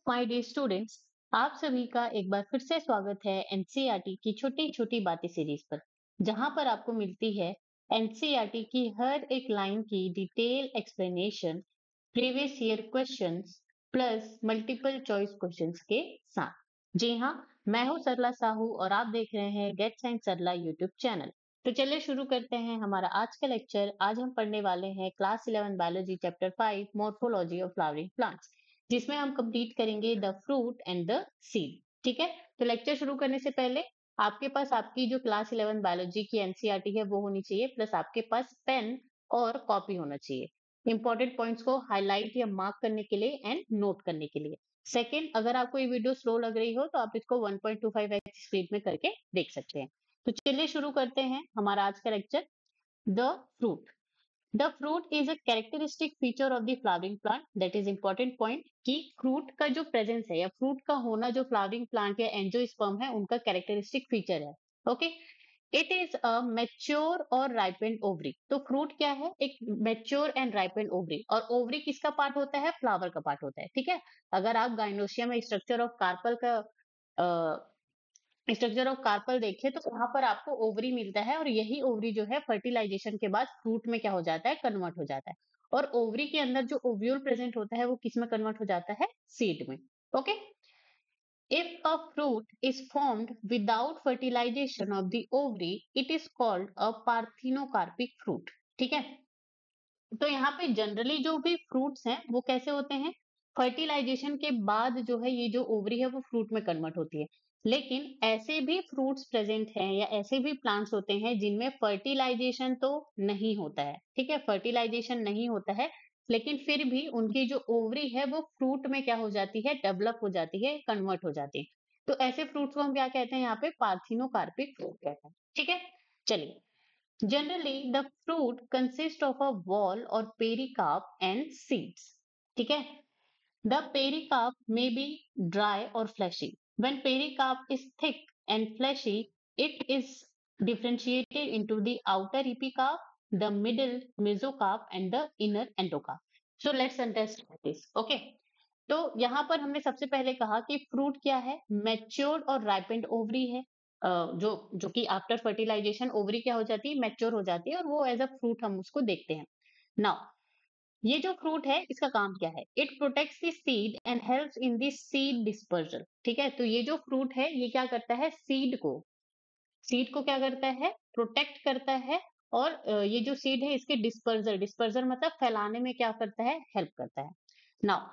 My dear students, आप सभी का एक बार फिर से स्वागत है एनसीईआरटी की छोटी छोटी बातें सीरीज पर, जहां पर आपको मिलती है एनसीईआरटी की हर एक लाइन की detail explanation, previous year questions plus multiple choice questions के साथ। जी हाँ, मैं हूँ सरला साहू और आप देख रहे हैं गेट साइंस सरला यूट्यूब चैनल। तो चलिए शुरू करते हैं हमारा आज का लेक्चर। आज हम पढ़ने वाले हैं class 11 biology chapter 5 morphology of flowering plants, जिसमें हम कंप्लीट करेंगे the fruit and the seed. ठीक है, तो लेक्चर शुरू करने से पहले आपके पास आपकी जो क्लास 11 बायोलॉजी की एनसीईआरटी है वो होनी चाहिए, प्लस आपके पास पेन और कॉपी होना चाहिए इंपॉर्टेंट पॉइंट्स को हाईलाइट या मार्क करने के लिए एंड नोट करने के लिए। सेकंड, अगर आपको ये वीडियो स्लो लग रही हो तो आप इसको 1.25x स्पीड में करके देख सकते हैं। तो चलिए शुरू करते हैं हमारा आज का lecture. The fruit. The fruit is a characteristic feature of the flowering plant. That is important point कि फ्रूट का जो प्रेजेंस है या फ्रूट का होना जो फ्लावरिंग प्लांट या एंजियोस्पर्म है उनका कैरेक्टरिस्टिक फीचर है। Okay, it is a mature और राइपेंड ओवरी। तो फ्रूट क्या है? एक मैच्योर एंड राइपेंड ओवरी। और ओवरी किसका पार्ट होता है? फ्लावर का पार्ट होता है। ठीक है, अगर आप गाइनोसिया में स्ट्रक्चर ऑफ कार्पल का स्ट्रक्चर ऑफ कार्पल देखें तो वहां पर आपको ओवरी मिलता है, और यही ओवरी जो है फर्टिलाइजेशन के बाद फ्रूट में क्या हो जाता है? कन्वर्ट हो जाता है। और ओवरी के अंदर जो ओव्यूल प्रेजेंट होता है वो किस में कन्वर्ट हो जाता है? सीड में। Okay, if a fruit is formed without fertilization of the ovary, it is called a parthenocarpic fruit. ठीक है, तो यहाँ पे जनरली जो भी फ्रूट्स हैं वो कैसे होते हैं? फर्टिलाइजेशन के बाद जो है ये जो ओवरी है वो फ्रूट में कन्वर्ट होती है। लेकिन ऐसे भी फ्रूट्स प्रेजेंट हैं या ऐसे भी प्लांट्स होते हैं जिनमें फर्टिलाइजेशन तो नहीं होता है। ठीक है, फर्टिलाइजेशन नहीं होता है, लेकिन फिर भी उनकी जो ओवरी है वो फ्रूट में क्या हो जाती है? डेवलप हो जाती है, कन्वर्ट हो जाती है। तो ऐसे फ्रूट्स को हम क्या कहते हैं? यहाँ पे पार्थिनोकार्पिक फ्रूट कहते हैं। ठीक है, चलिए। Generally, the fruit consists of a wall or pericarp and seeds. ठीक है, the pericarp may be dry or fleshy. When pericarp is thick and fleshy, it is differentiated into the outer epicarp, the middle mesocarp, and the inner endocarp. So let's understand this. Okay. तो यहाँ पर हमने सबसे पहले कहा कि fruit क्या है? मैच्योर्ड और राइपेंड ओवरी है। जो जो कि आफ्टर फर्टिलाइजेशन ओवरी क्या हो जाती है? मैच्योर हो जाती है, और वो एज अ फ्रूट हम उसको देखते हैं। नाउ, ये जो फ्रूट है इसका काम क्या है? It protects the seed and helps in the seed dispersal. ठीक है, तो ये जो फ्रूट है ये क्या करता है? सीड को क्या करता है? प्रोटेक्ट करता है। और ये जो सीड है इसके डिस्पर्जल, डिस्पर्जल मतलब फैलाने में क्या करता है? हेल्प करता है। Now,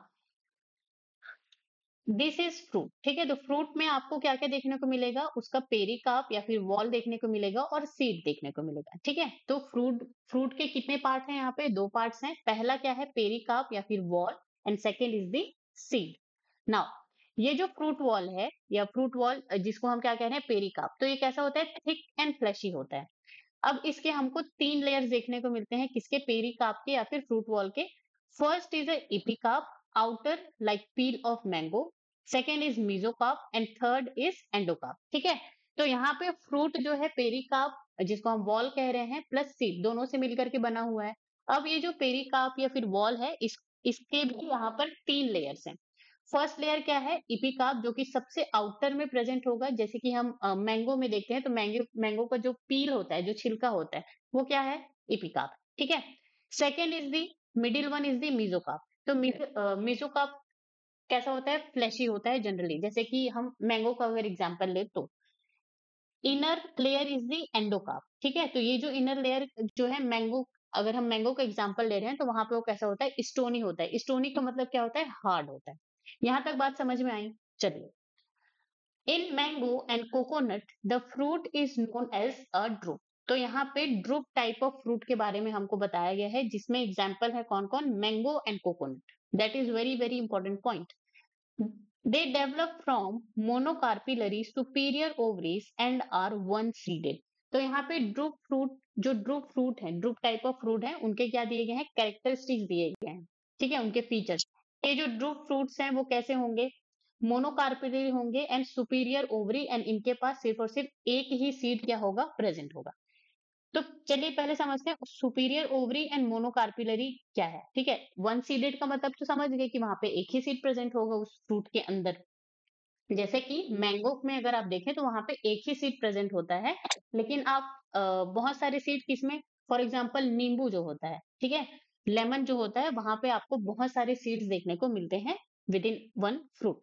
this is fruit. ठीक है, तो फ्रूट में आपको क्या क्या देखने को मिलेगा? उसका पेरिकाप या फिर वॉल देखने को मिलेगा और सीड देखने को मिलेगा। ठीक है, तो फ्रूट फ्रूट के कितने पार्ट हैं? यहाँ पे दो पार्ट्स हैं। पहला क्या है? पेरिकाप या फिर wall, and second is the seed. Now, ये जो फ्रूट वॉल है या फ्रूट वॉल जिसको हम क्या कह रहे हैं? पेरिकाप, तो ये कैसा होता है? थिक एंड फ्लैशी होता है। अब इसके हमको तीन लेयर्स देखने को मिलते हैं। किसके? पेरिकाप के या फिर फ्रूट वॉल के। First is epicarp, outer like peel of mango. Second is mesocarp and third is endocarp. ठीक है, तो यहाँ पे फ्रूट जो है पेरिकाप जिसको हम वॉल कह रहे हैं प्लस सीड दोनों से मिलकर के बना हुआ है। अब ये जो पेरिकाप या फिर वॉल है इसके भी यहाँ पर तीन लेयर्स हैं। फर्स्ट लेयर क्या है? इपिकाप, जो कि सबसे आउटर में प्रेजेंट होगा। जैसे कि हम मैंगो में देखते हैं तो मैंगो का जो पील होता है, जो छिलका होता है, वो क्या है? इपिकाप। ठीक है, second is the middle one is the mesocarp. तो मीजोकाप कैसा होता है? फ्लैशी होता है जनरली। जैसे कि हम मैंगो का अगर एग्जांपल ले तो inner layer is the endocarp. ठीक है, तो ये जो इनर लेयर जो है मैंगो, अगर हम मैंगो का एग्जांपल ले रहे हैं तो वहां पे वो कैसा होता है? स्टोनी होता है। स्टोनी का मतलब क्या होता है? हार्ड होता है। यहां तक बात समझ में आई? चलिए, in mango and coconut the fruit is known as a drupe. तो यहाँ पे ड्रुप टाइप ऑफ फ्रूट के बारे में हमको बताया गया है, जिसमें एग्जाम्पल है कौन कौन? Mango and coconut. That is very very important point. They develop from monocarpillary superior ovaries and are one seeded. तो यहाँ पे ड्रूप फ्रूट, जो ड्रूप फ्रूट है, ड्रूप टाइप ऑफ फ्रूट है, उनके क्या दिए गए हैं? कैरेक्टरिस्टिक्स दिए गए हैं। ठीक है, उनके फीचर्स। ये जो ड्रूप फ्रूट्स हैं वो कैसे होंगे? मोनोकार्पिलरी होंगे एंड सुपीरियर ओवरी, एंड इनके पास सिर्फ और सिर्फ एक ही सीड क्या होगा? प्रेजेंट होगा। तो चलिए पहले समझते हैं सुपीरियर ओवरी एंड मोनोकार्पिलरी क्या है। ठीक है, वन सीडेड का मतलब तो समझ गए कि वहां पे एक ही सीड प्रेजेंट होगा उस फ्रूट के अंदर। जैसे कि मैंगो में अगर आप देखें तो वहां पे एक ही सीड प्रेजेंट होता है, लेकिन आप बहुत सारे सीड किसमें, फॉर एग्जांपल नींबू जो होता है, ठीक है, लेमन जो होता है, वहां पे आपको बहुत सारे सीड्स देखने को मिलते हैं विद इन वन फ्रूट।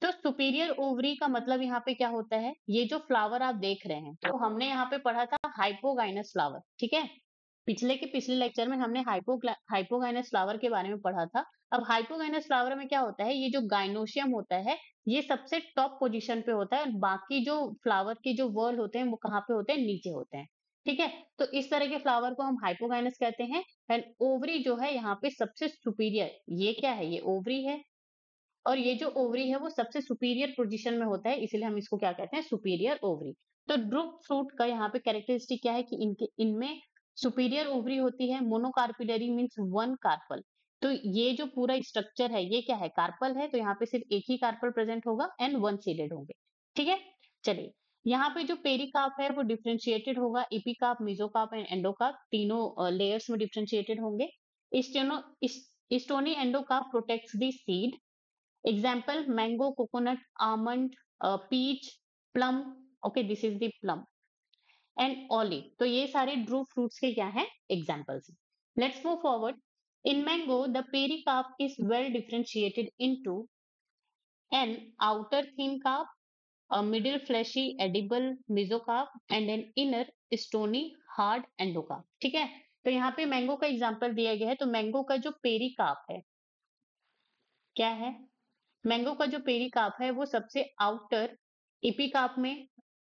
तो सुपीरियर ओवरी का मतलब यहाँ पे क्या होता है, ये जो फ्लावर आप देख रहे हैं, तो हमने यहाँ पे पढ़ा था हाइपोगाइनस फ्लावर, ठीक है, पिछले लेक्चर में हमने हाइपोगाइनस फ्लावर के बारे में पढ़ा था। अब हाइपोगाइनस फ्लावर में क्या होता है, ये जो गाइनोशियम होता है, ये सबसे टॉप पोजीशन पे होता है, और बाकी जो फ्लावर के जो वर्ल होते हैं वो कहाँ पे होते हैं, नीचे होते हैं। ठीक है, तो इस तरह के फ्लावर को हम हाइपोगाइनस कहते हैं। एंड ओवरी जो है यहाँ पे सबसे सुपीरियर, ये क्या है, ये ओवरी है, और ये जो ओवरी है वो सबसे सुपीरियर पोजीशन में होता है, इसीलिए हम इसको क्या कहते हैं, सुपीरियर ओवरी। तो ड्रुप फ्रूट का यहाँ पे कैरेक्टरिस्टिक क्या है कि इनके इनमें सुपीरियर ओवरी होती है, मोनोकार्पिलरी मींस वन कार्पल। तो ये जो पूरा स्ट्रक्चर है ये क्या है, कार्पल है, तो यहाँ पे सिर्फ एक ही कार्पल प्रेजेंट होगा एंड वन सीडेड होंगे। ठीक है, चलिए यहाँ पे जो पेरिकार्प है वो डिफ्रेंशिएटेड होगा, इपिकार्प, मेसोकार्प एंड एंडोकार्प, तीनों लेयर्स में डिफ्रेंशिएटेड होंगे। Stony endocarp protects the seed. Example, mango, coconut, almond, peach, plum. Okay, this is the plum. And olive. तो ये सारे ड्रू फ्रूट्स के क्या हैं, examples. Let's move forward. In mango, the pericarp is well differentiated into an outer thin carp, a middle fleshy edible mesocarp, and an inner stony hard endocarp. ठीक है, तो यहाँ पे मैंगो का एग्जाम्पल दिया गया है, तो मैंगो का जो पेरिकार्प है क्या है, मैंगो का जो पेरिकार्प है वो सबसे आउटर इपिकार्प में,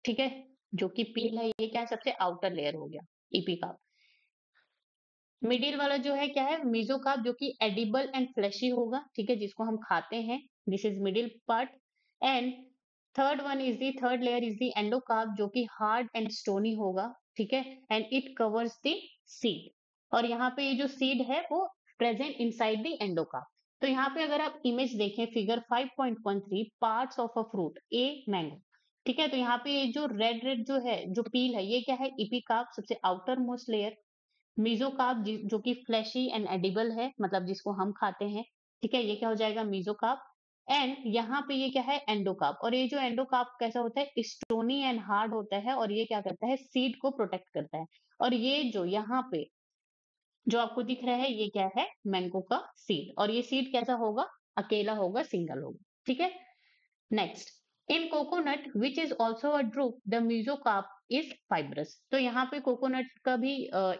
ठीक है, जो कि पील है ये क्या है, सबसे आउटर लेयर हो गया इपिकार्प। मिडिल वाला जो है क्या है, मेसोकार्प, जो कि एडिबल एंड फ्लैशी होगा, ठीक है, जिसको हम खाते हैं, this is middle part. And third layer is the endocarp, जो कि हार्ड एंड स्टोनी होगा, ठीक है, and it covers the seed. और यहाँ पे ये जो सीड है वो प्रेजेंट इनसाइड द एंडोकार्प। तो यहाँ पे अगर आप इमेज देखें figure 5.13 parts of a fruit a mango, ठीक है, तो यहाँ पे ये जो रेड रेड जो है, जो पील है, ये क्या है, इपिकार्प, सबसे आउटर मोस्ट लेयर। मेसोकार्प जो कि फ्लैशी एंड एडिबल है, मतलब जिसको हम खाते हैं, ठीक है, ये क्या हो जाएगा, मेसोकार्प। एंड यहाँ पे ये क्या है, एंडोकार्प, और ये जो एंडोकार्प कैसा होता है, स्टोनी एंड हार्ड होता है, और ये क्या करता है, सीड को प्रोटेक्ट करता है। और ये जो यहाँ पे जो आपको दिख रहा है ये क्या है, मैंगो का सीड, और ये सीड कैसा होगा, अकेला होगा, सिंगल होगा। ठीक है, next, in coconut which is also a drupe the mesocarp is fibrous. तो यहाँ पे कोकोनट का भी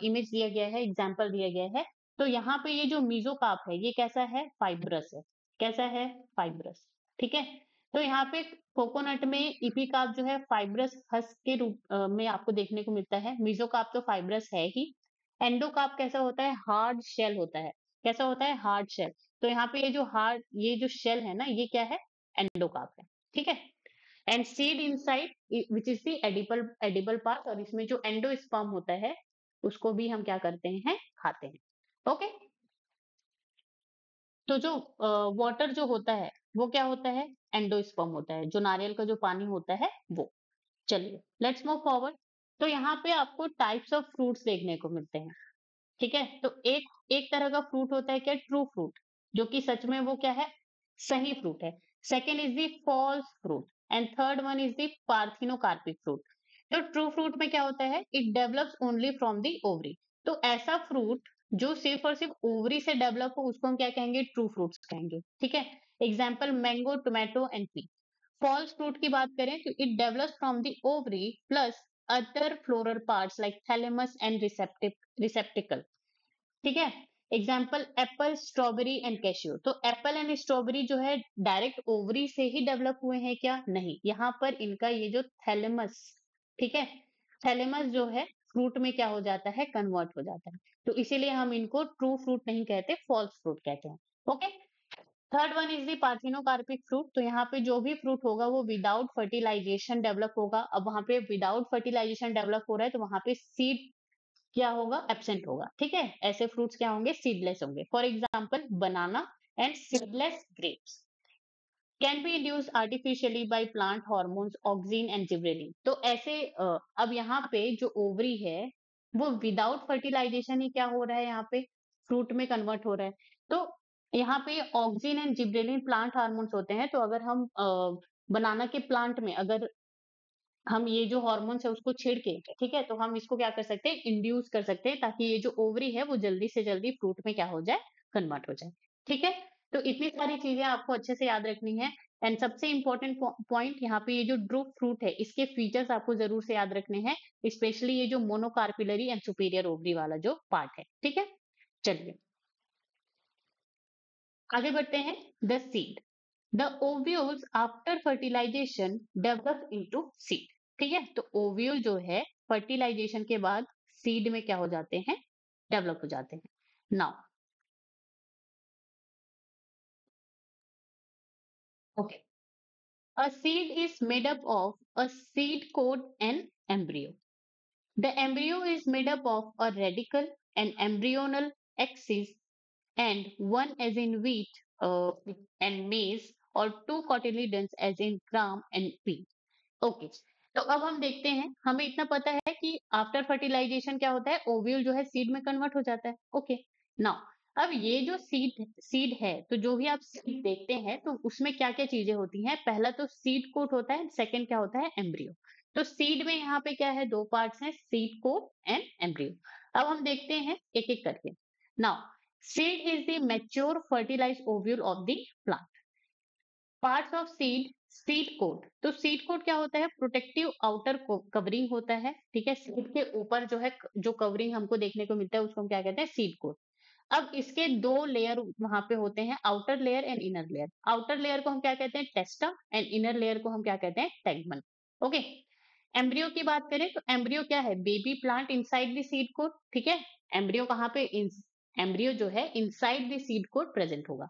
इमेज दिया गया है, एग्जाम्पल दिया गया है। तो यहाँ पे ये जो मेसोकार्प है ये कैसा है, फाइब्रस है, कैसा है, फाइब्रस। ठीक है, तो यहाँ पे कोकोनट में इपिकार्प जो है फाइब्रस हस्क के रूप में आपको देखने को मिलता है, मेसोकार्प तो फाइब्रस है ही। एंडोकार्प कैसा होता है, हार्ड शेल होता है, कैसा होता है, हार्ड शेल। तो यहाँ पे ये जो शेल है ना, ये क्या है, एंडोकार्प है। ठीक है, and seed inside which is the edible part, और इसमें जो एंडोस्पर्म होता है उसको भी हम क्या करते हैं, खाते हैं। ओके, तो जो वाटर जो होता है वो क्या होता है, एंडोस्पर्म होता है, जो नारियल का जो पानी होता है वो। चलिए लेट्स मूव फॉरवर्ड। तो यहाँ पे आपको टाइप्स ऑफ फ्रूट्स देखने को मिलते हैं। ठीक है, तो एक एक तरह का फ्रूट होता है क्या, ट्रू फ्रूट, जो कि सच में वो क्या है, सही फ्रूट है। Second is the false fruit, and third one is the parthenocarpic fruit. तो ट्रू फ्रूट में क्या होता है, it develops only from the ovary. तो ऐसा फ्रूट जो सिर्फ और सिर्फ ओवरी से डेवलप हो उसको हम क्या कहेंगे, ट्रू फ्रूट्स कहेंगे। ठीक है, example mango, tomato and pea. False fruit की बात करें तो it develops from the ovary plus other floral parts like thalamus and receptacle. ठीक है, example apple, strawberry and cashew. तो एप्पल एंड स्ट्रॉबेरी जो है डायरेक्ट ओवरी से ही डेवलप हुए हैं क्या, नहीं, यहाँ पर इनका ये जो थैलेमस, ठीक है, थैलेमस जो है फ्रूट में क्या हो जाता है, कन्वर्ट हो जाता है। तो इसीलिए हम इनको ट्रू फ्रूट नहीं कहते, फॉल्स फ्रूट कहते हैं। Okay, third one is the parthenocarpic fruit. तो यहाँ पे जो भी फ्रूट होगा वो विदाउट फर्टिलाइजेशन डेवलप होगा। अब वहां पे विदाउट फर्टिलाइजेशन डेवलप हो रहा है तो वहां पे सीड क्या होगा, एब्सेंट होगा। ठीक है, ऐसे फ्रूट्स क्या होंगे, सीडलेस होंगे। For example banana and seedless grapes can be induce artificially by plant hormones auxin and gibberellin. तो ऐसे अब यहाँ पे जो ओवरी है वो विदाउट फर्टिलाइजेशन ही क्या हो रहा है यहाँ पे फ्रूट में कन्वर्ट हो रहा है। तो यहाँ पे auxin and gibberellin plant hormones होते हैं। तो अगर हम बनाना के प्लांट में अगर हम ये जो हार्मोन्स है उसको छिड़ के, ठीक है, तो हम इसको क्या कर सकते हैं, इंड्यूस कर सकते हैं, ताकि ये जो ओवरी है वो जल्दी से जल्दी फ्रूट में क्या हो जाए, कन्वर्ट हो जाए। ठीक है, तो इतनी सारी चीजें आपको अच्छे से याद रखनी है। एंड सबसे इंपॉर्टेंट पॉइंट यहाँ पे ये जो ड्रूप फ्रूट है इसके फीचर्स आपको जरूर से याद रखने हैं, स्पेशली ये जो मोनोकार्पिलरी एंड सुपीरियर ओवरी वाला जो पार्ट है। ठीक है, चलिए आगे बढ़ते हैं। The seed, the ovules after fertilization develop into seed. ठीक है, तो ओव्यूल जो है फर्टिलाइजेशन के बाद सीड में क्या हो जाते हैं, डेवलप हो जाते हैं। Now okay, a seed is made up of a seed code and embryo. The embryo is made up of a radical, an embryonal axis, and one as in wheat and maize, or two cotyledons as in gram and pea. Okay, तो अब हम देखते हैं, हमें इतना पता है कि आफ्टर फर्टिलाइजेशन क्या होता है, ओव्यूल जो है सीड में कन्वर्ट हो जाता है। ओके, नाउ अब ये जो सीड सीड है, तो जो भी आप सीड देखते हैं तो उसमें क्या क्या चीजें होती हैं, पहला तो सीड कोट होता है, सेकंड क्या होता है, एम्ब्रियो। तो सीड में यहाँ पे क्या है, दो पार्ट्स हैं, सीड कोट एंड एम्ब्रियो। अब हम देखते हैं एक एक करके। Now seed is the mature fertilized ovule of the plant. Parts of seed, seed coat, तो सीड कोट क्या होता है, प्रोटेक्टिव आउटर कवरिंग होता है। ठीक है, सीड के ऊपर जो है जो कवरिंग हमको देखने को मिलता है उसको हम क्या कहते हैं, सीड कोट। अब इसके दो लेयर वहां पे होते हैं, outer layer and inner layer. Outer layer को हम क्या कहते हैं, टेस्टा, एंड इनर लेयर को हम क्या कहते हैं, टेगमन। ओके, एम्ब्रियो की बात करें तो एम्ब्रियो क्या है, baby plant inside the seed coat. ठीक है, एम्ब्रियो कहाँ पे, एम्ब्रियो जो है inside the seed coat present होगा।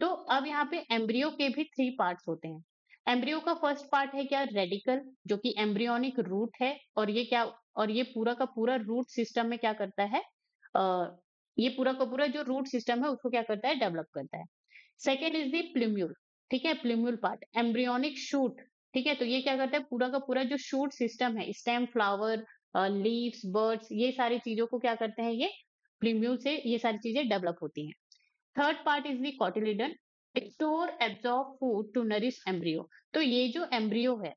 तो अब यहाँ पे एम्ब्रियो के भी थ्री पार्ट्स होते हैं। एम्ब्रियो का फर्स्ट पार्ट है क्या, रेडिकल, जो कि एम्ब्रियोनिक रूट है, और ये क्या, और ये पूरा का पूरा रूट सिस्टम में क्या करता है, ये पूरा का पूरा जो रूट सिस्टम है उसको क्या करता है, डेवलप करता है। Second is the plumule. ठीक है, प्लूम्यूल पार्ट, एम्ब्रियोनिक शूट। ठीक है, तो ये क्या करता है, पूरा का पूरा जो शूट सिस्टम है, स्टेम, फ्लावर, लीव्स, बर्ड्स, ये सारी चीजों को क्या करते हैं, ये प्लूम्यूल से ये सारी चीजें डेवलप होती हैं। Third part is the cotyledon, store absorb food to nourish embryo. तो ये जो एम्ब्रियो है,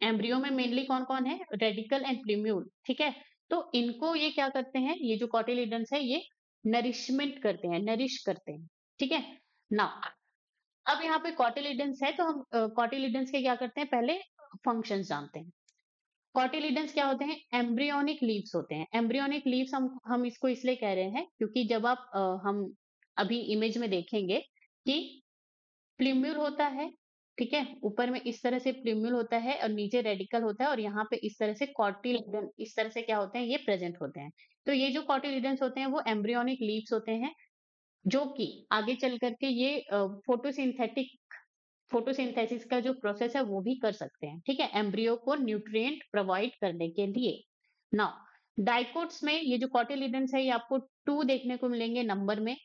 एम्ब्रियो में मेनली कौन कौन है, रेडिकल एंड प्लूम्यूल। ठीक है, तो इनको ये क्या करते हैं, ये जो कोटिलिडन्स है ये नरिशमेंट करते हैं, नरिश करते हैं। ठीक है, ना अब यहाँ पे कोटिलिडन्स है, तो हम कोटिलिडन्स के क्या करते हैं, पहले फंक्शंस जानते हैं। कोटिलिडन्स क्या होते हैं, एम्ब्रियोनिक लीव्स होते हैं। एम्ब्रियोनिक लीव्स हम इसको इसलिए कह रहे हैं क्योंकि जब आप हम अभी इमेज में देखेंगे कि प्लूम्यूल होता है, ठीक है, ऊपर में इस तरह से प्लूम्यूल होता है और नीचे रेडिकल होता है, और यहाँ पे इस तरह से कॉटिलिडन, इस तरह से क्या होते हैं, ये प्रेजेंट होते हैं। तो ये जो कॉटिलिडन्स होते हैं वो एम्ब्रियोनिक लीव्स होते हैं, जो कि आगे चल करके ये फोटोसिंथेसिस का जो प्रोसेस है वो भी कर सकते हैं। ठीक है, एम्ब्रियो को न्यूट्रिएंट प्रोवाइड करने के लिए। नाउ डाइकोट्स में ये जो कॉटिलिडन्स है ये आपको टू देखने को मिलेंगे नंबर में,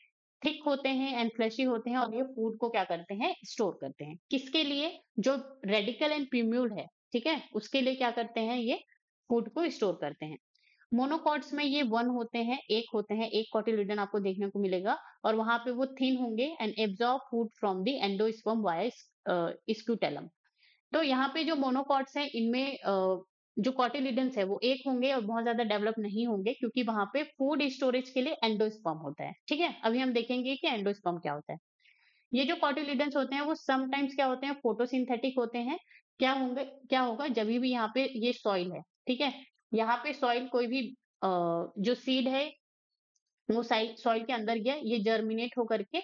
थिक होते हैं एंड फ्लैशी होते हैं, और ये फूड को क्या करते हैं, स्टोर करते हैं। किसके लिए, जो रेडिकल एंड प्यूम्यूल है, ठीक है, उसके लिए क्या करते हैं, ये फूड को स्टोर करते हैं। मोनोकॉट्स में ये वन होते हैं, एक होते हैं, एक कॉटिलिडन आपको देखने को मिलेगा, और वहां पे वो थिन होंगे and absorb food from the endosperm via scutellum. तो यहाँ पे जो मोनोकॉट्स हैं इनमें जो कॉटिलिडन्स है वो एक होंगे और बहुत ज्यादा डेवलप नहीं होंगे, क्योंकि वहां पे फूड स्टोरेज के लिए एंडोस्पर्म होता है। ठीक है, अभी हम देखेंगे कि एंडोस्पर्म क्या होता है। ये जो कॉटिलिडन्स होते हैं वो समटाइम्स क्या होते हैं, फोटोसिंथेटिक होते हैं। क्या होंगे, क्या होगा, जब भी यहाँ पे ये सॉइल है, ठीक है, यहाँ पे सॉइल कोई भी जो सीड है वो सॉइल के अंदर गया, ये जर्मिनेट होकर के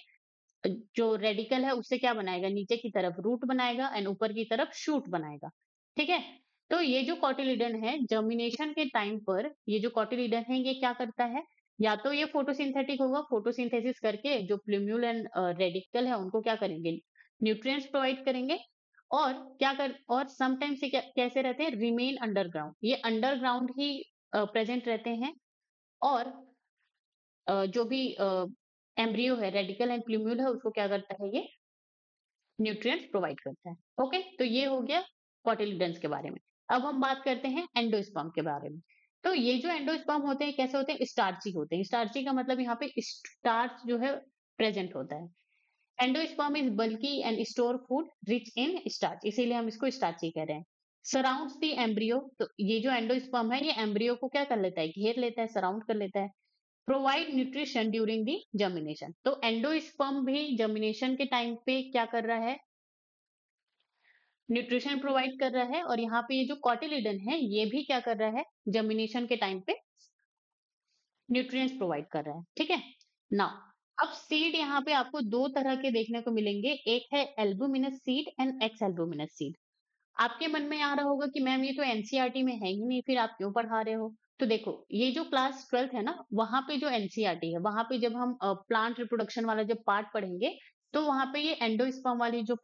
जो रेडिकल है उससे क्या बनाएगा, नीचे की तरफ रूट बनाएगा एंड ऊपर की तरफ शूट बनाएगा। ठीक है, तो ये जो कॉटिलिडन है, जर्मिनेशन के टाइम पर ये जो कॉटिलिडन है ये क्या करता है, या तो ये फोटोसिंथेटिक होगा, फोटोसिंथेसिस करके जो प्लूम्यूल एंड रेडिकल है उनको क्या करेंगे, न्यूट्रिएंट्स प्रोवाइड करेंगे, और क्या कर, और समटाइम्स ये कैसे रहते हैं, रिमेन अंडरग्राउंड, ये अंडरग्राउंड ही प्रेजेंट रहते हैं, और जो भी एम्ब्रियो है, रेडिकल एंड प्लूम्यूल है, उसको क्या करता है, ये न्यूट्रिएंट्स प्रोवाइड करता है। ओके, तो ये हो गया कोटिलिडन्स के बारे में। अब हम बात करते हैं एंडोस्पर्म के बारे में। तो ये जो एंडोस्पर्म होते हैं कैसे होते हैं? स्टार्ची होते हैं। स्टार्ची का मतलब यहाँ पे स्टार्च जो है प्रेजेंट होता है। Endosperm is bulky and store food rich in starch, इसीलिए हम इसको स्टार्ची कह रहे हैं। सराउंड्स द एम्ब्रियो, तो ये जो एंडोस्पर्म है ये एम्ब्रियो को क्या कर लेता है? घेर लेता है, सराउंड कर लेता है। Provide nutrition during the germination, तो एंडोस्पर्म भी जर्मिनेशन के टाइम पे क्या कर रहा है? न्यूट्रिशन प्रोवाइड कर रहा है। और यहाँ पे ये जो कॉटिलिडन है ये भी क्या कर रहा है? जर्मिनेशन के टाइम पे न्यूट्रिएंट्स प्रोवाइड कर रहा है। ठीक है, नाउ अब सीड यहाँ पे आपको दो तरह के देखने को मिलेंगे, एक है albuminous seed and x albuminous seed. आपके मन में आ रहा होगा कि मैम ये तो एनसीईआरटी में है ही नहीं, फिर आप क्यों पढ़ा रहे हो? तो देखो, ये जो क्लास 12th है ना, वहां पे जो एनसीईआरटी है, वहां पे जब हम प्लांट रिप्रोडक्शन वाला जब पार्ट पढ़ेंगे, तो वहां पे ये एंडोस्पर्म वाली जो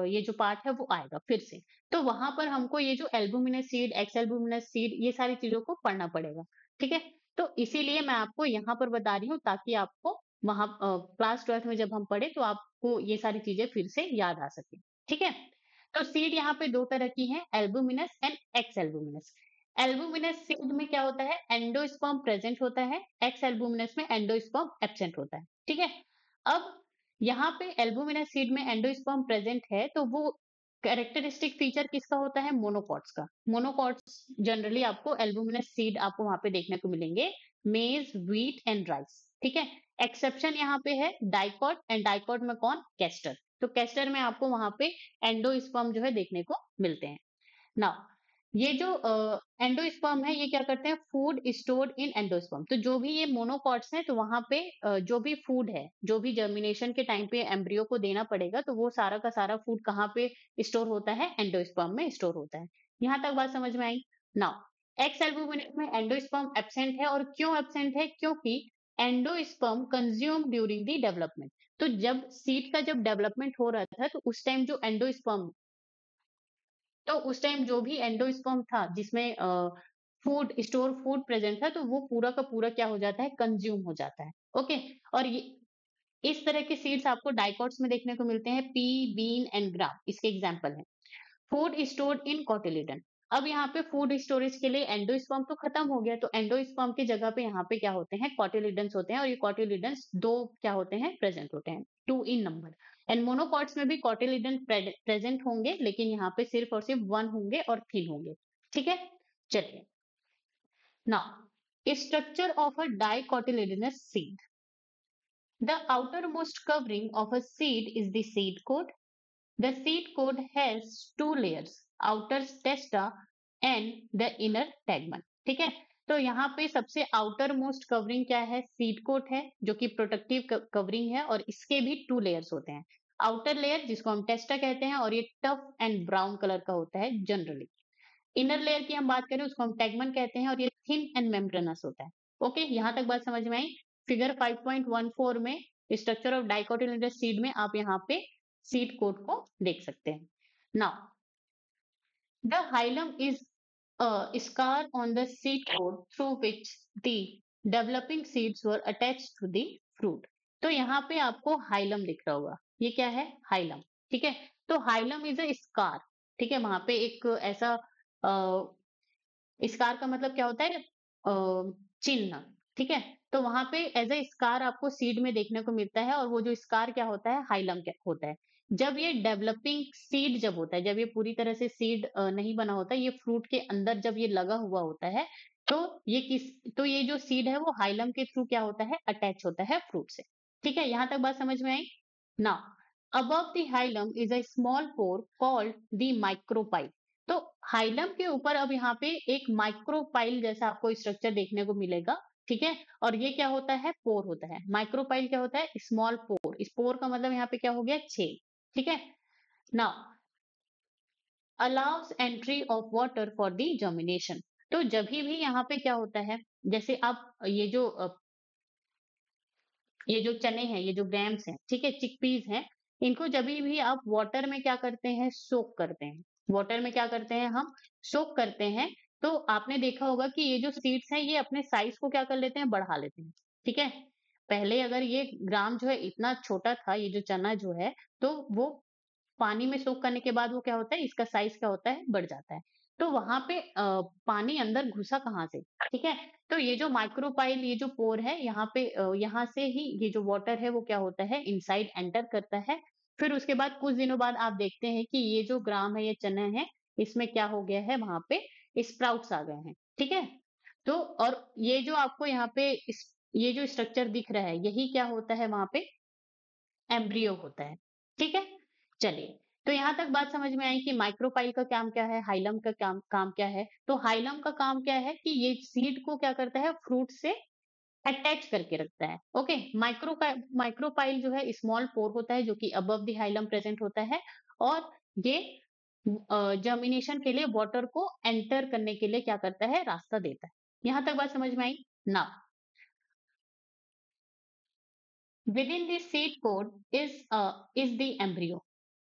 ये जो पार्ट है वो आएगा फिर से। तो वहां पर हमको ये जो albuminous seed, x albuminous seed, ये सारी चीजों को पढ़ना पड़ेगा। ठीक है, तो इसीलिए मैं आपको यहाँ पर बता रही हूँ ताकि आपको वहां क्लास 12th में जब हम पढ़े तो आपको ये सारी चीजें फिर से याद आ सके। ठीक है, तो सीड यहाँ पे दो तरह की हैं, albuminous and x albuminous. Albuminous seed में क्या होता है? एंडोस्पर्म प्रेजेंट होता है। एक्स एल्बुमिनस में एंडोस्पर्म एब्सेंट होता है। ठीक है, अब यहाँ पे एल्बुमिनस सीड में एंडोस्पर्म प्रेजेंट है, तो वो कैरेक्टरिस्टिक फीचर किसका होता है? मोनोकॉट्स का। मोनोकॉट्स जनरली आपको एल्बुमिनस सीड आपको वहां पे देखने को मिलेंगे, मेज, व्हीट एंड राइस। ठीक है, एक्सेप्शन यहाँ पे है डाइकॉट, एंड डाइकॉट में कौन? कैस्टर। तो कैस्टर में आपको वहां पे एंडोस्पर्म जो है देखने को मिलते हैं। नाउ ये जो एंडोस्पर्म है ये क्या करते हैं? Food stored in endosperm. तो जो भी ये मोनोकॉट्स हैं, तो वहां पे जो भी फूड है, जो भी जर्मिनेशन के टाइम पे एम्ब्रियो को देना पड़ेगा, तो वो सारा का सारा फूड कहाँ पे स्टोर होता है? एंडोस्पर्म में स्टोर होता है। यहाँ तक बात समझ में आई? नाउ एक्स एल्बुमिनस में एंडोस्पर्म एब्सेंट है, और क्यों एब्सेंट है? क्योंकि endosperm consume during the development. तो जब सीड का जब डेवलपमेंट हो रहा था, तो उस टाइम जो एंडोस्पर्म, तो उस टाइम जो भी एंडोस्पर्म था जिसमें फूड स्टोर फूड प्रेजेंट था, तो वो पूरा का पूरा क्या हो जाता है? कंज्यूम हो जाता है। ओके, और ये इस तरह के सीड्स आपको डाइकॉट्स में देखने को मिलते हैं, पी, बीन एंड ग्राम इसके एग्जाम्पल हैं। फूड स्टोर्ड इन कॉटिलिडन, अब यहाँ पे फूड स्टोरेज के लिए एंडोस्पर्म तो खत्म हो गया, तो एंडोस्पर्म की जगह पे यहाँ पे क्या होते हैं? कॉटिलिडन्स होते हैं, और ये कॉटिलिडन्स दो क्या होते हैं? प्रेजेंट होते हैं, two in number. And monocots में भी कॉटिलिडन प्रेजेंट होंगे, लेकिन यहाँ पे सिर्फ और सिर्फ वन होंगे और थिन होंगे। ठीक है, चलिए, now structure of a dicotyledonous seed. The outermost covering of a seed is the seed coat. The seed coat has two layers, outer testa and the inner tegmen. ठीक है, तो यहाँ पे सबसे आउटर मोस्ट कवरिंग क्या है? Seed coat है, जो कि प्रोटेक्टिव कवरिंग है, और इसके भी टू लेयर्स होते हैं। आउटर लेयर जिसको हम टेस्टा कहते हैं, और ये टफ एंड ब्राउन कलर का होता है जनरली। इनर लेयर की हम बात करें उसको हम टैगमन कहते हैं, और ये थिन एंड मेम्ब्रेनस होता है। ओके, यहाँ तक बात समझ में आई? फिगर 5.14 में स्ट्रक्चर ऑफ डाइकोटिलेडनस सीड में आप यहाँ पे सीड कोट को देख सकते हैं। Now the hilum is a scar on the seed coat through which the developing seeds were attached to the fruit. तो यहाँ पे आपको हाइलम दिख रहा होगा, ये क्या है? हाइलम। ठीक है, तो हाइलम इज अ स्कार। ठीक है, वहां पे एक ऐसा स्कार का मतलब क्या होता है? चिन्ह। ठीक है, तो वहां पे एज ए स्कार आपको सीड में देखने को मिलता है, और वो जो स्कार क्या होता है? हाइलम क्या होता है? जब ये डेवलपिंग सीड जब होता है, जब ये पूरी तरह से सीड नहीं बना होता, ये फ्रूट के अंदर जब ये लगा हुआ होता है, तो ये जो सीड है वो हाइलम के थ्रू क्या होता है? अटैच होता है फ्रूट से। ठीक है, यहां तक बात समझ में आई? Now above the hilum is a small pore called the micropyle. तो हाइलम के ऊपर अब यहाँ पे एक माइक्रोपाइल जैसा आपको स्ट्रक्चर देखने को मिलेगा। ठीक है, और ये क्या होता है? पोर होता है। माइक्रोपाइल क्या होता है? स्मॉल पोर। इस पोर का मतलब यहाँ पे क्या हो गया? छेद। ठीक है, now allow us entry of water for the germination. तो जब भी यहाँ पे क्या होता है, जैसे आप ये जो चने हैं, ये जो ग्रैम्स हैं, ठीक है, चिकपीस हैं, इनको जब भी आप वाटर में क्या करते हैं? सोक करते हैं। वाटर में क्या करते हैं? हम सोक करते हैं। तो आपने देखा होगा कि ये जो सीड्स हैं ये अपने साइज को क्या कर लेते हैं? बढ़ा लेते हैं। ठीक है, पहले अगर ये ग्राम जो है इतना छोटा था, ये जो चना जो है, तो वो पानी में सोक करने के बाद वो क्या होता है? इसका साइज क्या होता है? बढ़ जाता है। तो वहां पे पानी अंदर घुसा कहाँ से, ठीक है। तो ये जो माइक्रोपाइल, ये जो पोर है, यहाँ पे यहाँ से ही ये जो वाटर है वो क्या होता है, इनसाइड एंटर करता है। फिर उसके बाद कुछ दिनों बाद आप देखते हैं कि ये जो ग्राम है, ये चना है, इसमें क्या हो गया है, वहां पे स्प्राउट्स आ गए हैं, ठीक है। तो और ये जो आपको यहाँ पे ये जो स्ट्रक्चर दिख रहा है, यही क्या होता है वहां पे, एम्ब्रियो होता है, ठीक है। चलिए, तो यहाँ तक बात समझ में आई कि माइक्रोपाइल का काम क्या है, हाइलम का काम काम क्या है। तो हाइलम का काम क्या है कि ये सीड को क्या करता है, फ्रूट से अटैच करके रखता है। ओके, माइक्रोपाइल जो है स्मॉल पोर होता है जो कि अबव द हाइलम प्रेजेंट होता है, और ये जर्मिनेशन के लिए वाटर को एंटर करने के लिए क्या करता है, रास्ता देता है। यहाँ तक बात समझ में आई ना। Within the seed pod is the embryo,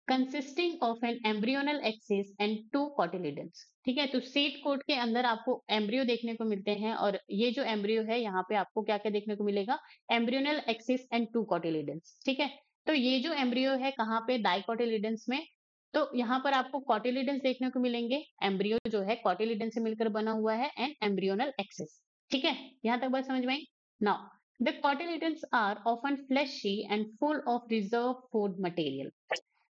consisting of an embryonal axis and two cotyledons। ठीक है, तो सीड कोट के अंदर आपको एम्ब्रियो देखने को मिलते हैं, और ये जो एम्ब्रियो है यहाँ पे आपको क्या क्या देखने को मिलेगा, embryonal axis and two cotyledons, ठीक है। तो ये जो एम्ब्रियो है कहाँ पे, डाइकोटिलिडन्स में। तो यहाँ पर आपको कॉटिलिडन्स देखने को मिलेंगे, एम्ब्रियो जो है कॉटिलिडन से मिलकर बना हुआ है, एंड एम्ब्रियोनल एक्सिस, ठीक है। यहाँ तक बात समझ में आई। Now the cotyledons are often fleshy and full of reserved food material।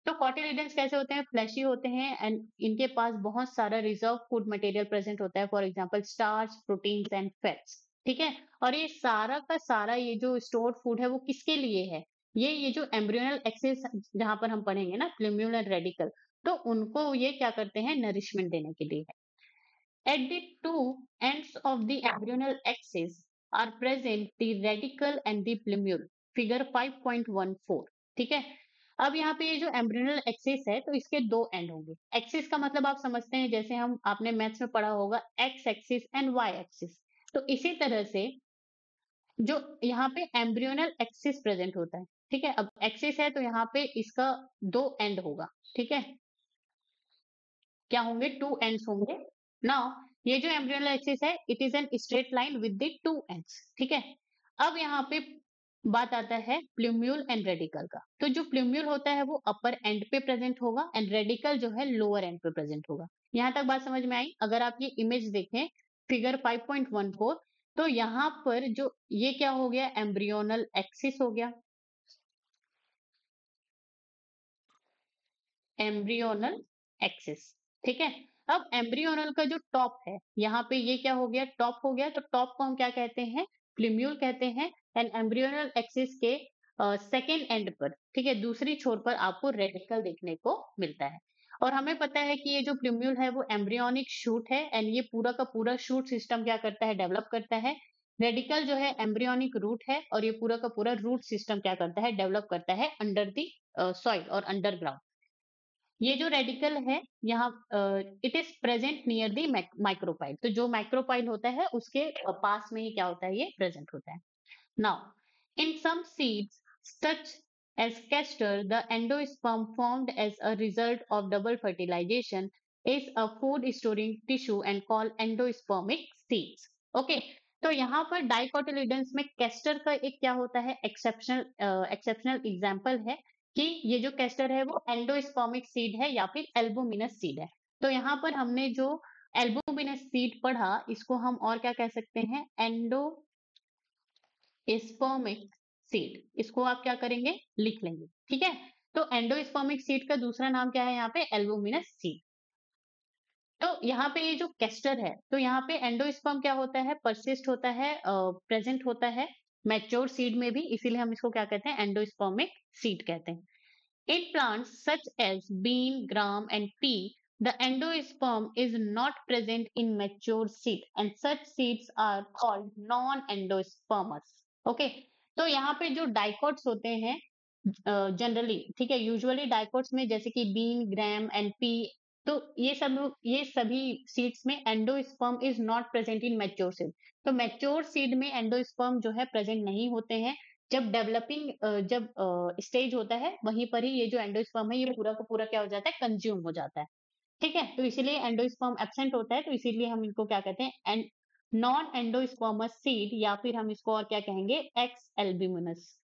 तो कॉटिलिडन्स कैसे होते हैं, फ्लैशी होते हैं, एंड इनके पास बहुत सारा रिजर्व फूड मटेरियल प्रेजेंट होता है, for example starch, proteins and fats, ठीक है। और ये सारा का सारा ये जो स्टोर्ड फूड है वो किसके लिए है, ये जो एम्ब्रियोनल एक्सिस जहां पर हम पढ़ेंगे ना, प्लूम्यूलर रेडिकल, तो उनको ये क्या करते हैं, नरिशमेंट देने के लिए है। At the two ends of the embryonal axis are present the radicle and the plumule, figure 5.14, ठीक है। अब यहाँ पे ये जो एम्ब्रियोनल एक्सिस है, तो इसके दो एंड होंगे। एक्सिस का मतलब आप समझते हैं, जैसे हम आपने मैथ्स में पढ़ा होगा, X axis and Y axis. तो इसी तरह से जो यहाँ पे एम्ब्रियोनल एक्सिस प्रेजेंट होता है, ठीक है। अब एक्सिस है तो यहाँ पे इसका दो एंड होगा, ठीक है। क्या होंगे, टू एंड्स होंगे। नाउ ये जो एम्ब्रियोनल एक्सिस है, it is an straight line with the two ends, ठीक है। अब यहाँ पे बात आता है प्लूम्यूल एंड रेडिकल का। तो जो प्लूम्यूल होता है वो अपर एंड पे प्रेजेंट होगा, एंड रेडिकल जो है लोअर एंड पे प्रेजेंट होगा। यहाँ तक बात समझ में आई। अगर आप ये इमेज देखें, फिगर 5.14, तो यहाँ पर जो ये क्या हो गया, एम्ब्रियोनल एक्सिस हो गया, एम्ब्रियोनल एक्सिस, ठीक है। अब एम्ब्रियोनल का जो टॉप है, यहाँ पे ये क्या हो गया, टॉप हो गया। तो टॉप को हम क्या कहते हैं, प्लूम्यूल कहते हैं। एंड एम्ब्रियोनल एक्सिस के सेकेंड एंड पर, ठीक है, दूसरी छोर पर आपको रेडिकल देखने को मिलता है। और हमें पता है कि ये जो प्लूम्यूल है वो एम्ब्रियोनिक शूट है, एंड ये पूरा का पूरा शूट सिस्टम क्या करता है, डेवलप करता है। रेडिकल जो है एम्ब्रियोनिक रूट है, और ये पूरा का पूरा रूट सिस्टम क्या करता है, डेवलप करता है अंडर दी सॉइल और अंडरग्राउंड। ये जो रेडिकल है यहाँ, it is present near the micropyle. तो जो माइक्रोपाइल होता है उसके पास में ही क्या होता है, ये प्रेजेंट होता है। Now in some seeds such as castor, the endosperm formed as a result of double fertilization is a food storing tissue and called endospermic seeds। Okay, तो यहाँ पर डाइकोटिलिडन्स में कैस्टर का एक क्या होता है, एक्सेप्शनल एग्जाम्पल है कि ये जो कैस्टर है वो एंडोस्पर्मिक सीड है या फिर एल्बुमिनस सीड है। तो यहाँ पर हमने जो एल्बुमिनस सीड पढ़ा, इसको हम और क्या कह सकते हैं, एंडोस्पर्मिक सीड। इसको आप क्या करेंगे, लिख लेंगे, ठीक है। तो एंडोस्पर्मिक सीड का दूसरा नाम क्या है यहाँ पे, एल्बुमिनस सीड। तो यहाँ पे ये जो कैस्टर है, तो यहाँ पे एंडोस्पर्म क्या होता है, परसिस्ट होता है, प्रेजेंट होता है मैच्योर सीड में भी, इसीलिए हम इसको क्या कहते हैं, एंडोस्पर्मिक सीड कहते हैं। In plants such as bean, gram, and pea, the endosperm is not present in mature seed, and such seeds are called non-endospermous। Okay, तो यहाँ पे जो डाइकोट्स होते हैं जनरली, ठीक है, यूजुअली डाइकोट्स में जैसे कि बीन, ग्राम एंड पी, तो ये सभी सीड्स में endosperm is not present in mature seed. तो मैच्योर सीड में एंडोस्पर्म जो है प्रेजेंट नहीं होते हैं। जब डेवलपिंग जब स्टेज होता है, वहीं पर ही ये जो एंडोस्पर्म है ये पूरा का पूरा क्या हो जाता है, कंज्यूम हो जाता है, ठीक है। तो इसीलिए एंडोस्पर्म एब्सेंट होता है, तो इसीलिए हम इनको क्या कहते हैं, नॉन एंडोस्पर्मस सीड, या फिर हम इसको और क्या कहेंगे, एक्स एल्ब्यूमिनस।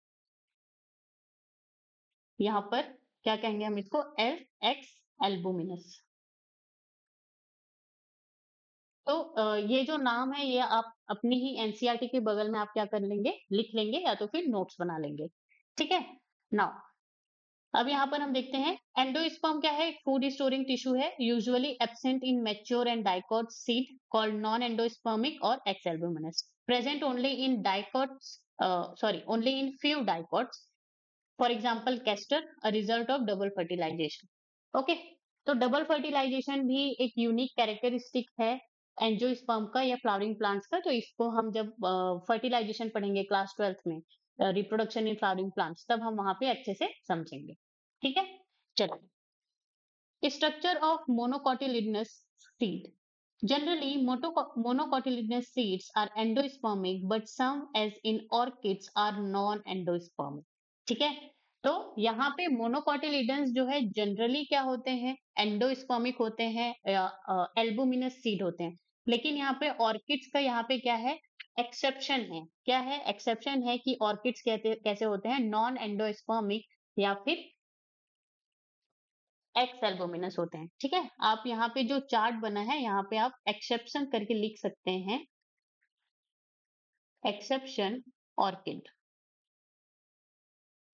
यहाँ पर क्या कहेंगे हम इसको, एक्स एल्बुमिनस। ये जो नाम है ये आप अपनी ही एनसीईआरटी के बगल में आप क्या कर लेंगे, लिख लेंगे या तो फिर नोट्स बना लेंगे। ठीक है? नाउ अब यहाँ पर हम देखते हैं एंडोस्पर्म क्या है, फूड स्टोरिंग टिश्यू है, usually absent in mature and dicot seed called non endospermic और ex albuminous, present only in dicots, only in few dicots, for example castor, a result of double fertilisation. Okay, तो double fertilisation भी एक unique characteristic है angiosperm का या flowering plants का, तो इसको हम जब फर्टिलाइजेशन पढ़ेंगे क्लास 12th में, रिप्रोडक्शन इन फ्लावरिंग प्लांट्स, तब हम वहां पे अच्छे से समझेंगे। ठीक है, चलो, structure of monocotyledonous seed. Generally, monocotyledonous seeds are endospermic, but some, as in orchids, are non-endospermic. ठीक है, तो यहाँ पे मोनोकोटिलिडन्स जो है जनरली क्या होते हैं, एंडोस्पर्मिक होते हैं, एल्बुमिनस सीड होते हैं। लेकिन यहाँ पे ऑर्किड्स का यहाँ पे क्या है, एक्सेप्शन है। क्या है, एक्सेप्शन है कि ऑर्किड्स कैसे होते हैं, नॉन एंडोस्पर्मिक या फिर एक्स एल्बुमिनस होते हैं। ठीक है, आप यहाँ पे जो चार्ट बना है यहाँ पे आप एक्सेप्शन करके लिख सकते हैं, एक्सेप्शन ऑर्किड।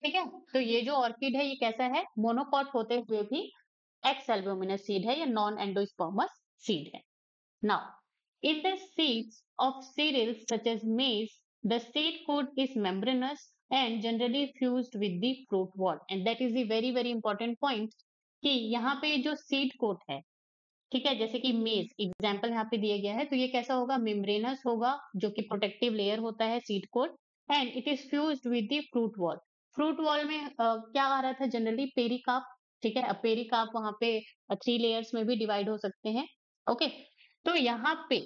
ठीक है, तो ये जो ऑर्किड है ये कैसा है, मोनोकॉट होते हुए भी एक्स एल्बुमिनस सीड है या नॉन एंडोस्पर्मस सीड है। Now in the seeds of cereals such as maize, the seed coat is membranous and generally fused with the fruit wall, and that is the very important point कि यहाँ पे जो seed coat है, ठीक है, जैसे कि मेज एग्जाम्पल यहाँ पे दिया गया है, तो ये कैसा होगा, मेम्ब्रेनस होगा, जो कि प्रोटेक्टिव लेयर होता है seed coat, and it is fused with the fruit wall. Fruit wall में क्या आ रहा था जनरली, पेरिकाप। ठीक है, अब पेरिकाप वहां पे 3 लेयर्स में भी डिवाइड हो सकते हैं। ओके, तो यहाँ पे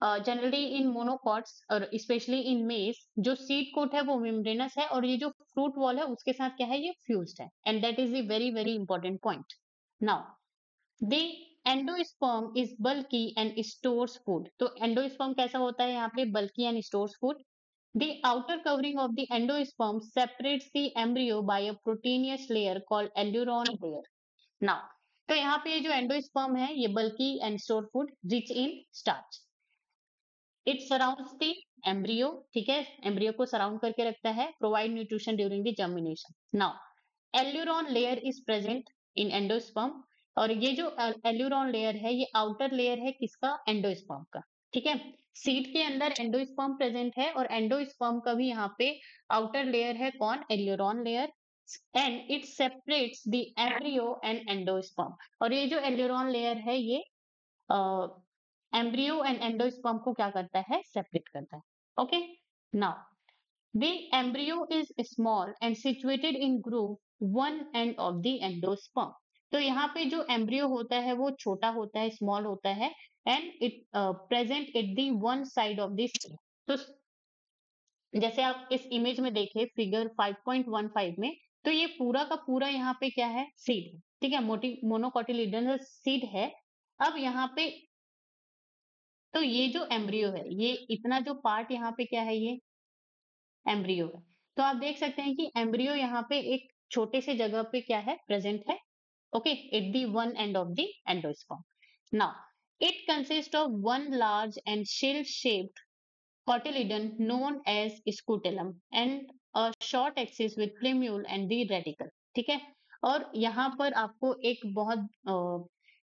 जनरली इन मोनोकॉट्स और स्पेशली इन मेज जो सीड कोट है वो मेम्ब्रेनस है, और ये जो फ्रूट वॉल है उसके साथ क्या है, ये फ्यूज्ड है, and that is the very important point. Now The endosperm is bulky and stores food. तो endosperm कैसा होता है यहाँ पे, bulky and stores food. The outer covering of the endosperm separates the embryo by a proteinous layer called alluron layer. Now, तो यहाँ पे ये जो endosperm है ये bulky and store food rich in starch. It surrounds the embryo. ठीक है, embryo को surround करके रखता है, provide nutrition during the germination. Now, alluron layer is present in endosperm. और ये जो एल्यूरॉन लेयर है ये आउटर लेयर है किसका, एंडोस्पर्म का। ठीक है, सीड के अंदर एंडोस्पर्म प्रेजेंट है और एंडोस्पर्म का भी यहाँ पे आउटर लेयर है कौन, aleurone layer, and it separates the embryo and endosperm. और ये जो एल्यूरॉन लेयर है ये एम्ब्रियो एंड एंडोस्पर्म को क्या करता है, सेपरेट करता है। Okay, now the embryo is small and situated in groove one end of the endosperm. तो यहाँ पे जो एम्ब्रियो होता है वो छोटा होता है, स्मॉल होता है, and it present at the one side of this. तो जैसे आप इस इमेज में देखें फिगर 5.15 में, तो ये पूरा का पूरा यहाँ पे क्या है, सीड है। ठीक है, मोनोकोटिलिडनस सीड है। अब यहाँ पे तो ये जो एम्ब्रियो है, ये इतना जो पार्ट यहाँ पे क्या है, ये एम्ब्रियो है। तो आप देख सकते हैं कि एम्ब्रियो यहाँ पे एक छोटे से जगह पे क्या है, प्रेजेंट है। Okay, at the one end of the endosperm. Now, it consists of one large and shell-shaped cotyledon known as scutellum and a short axis with plumule and the radicle. ठीक है, और यहाँ पर आपको एक बहुत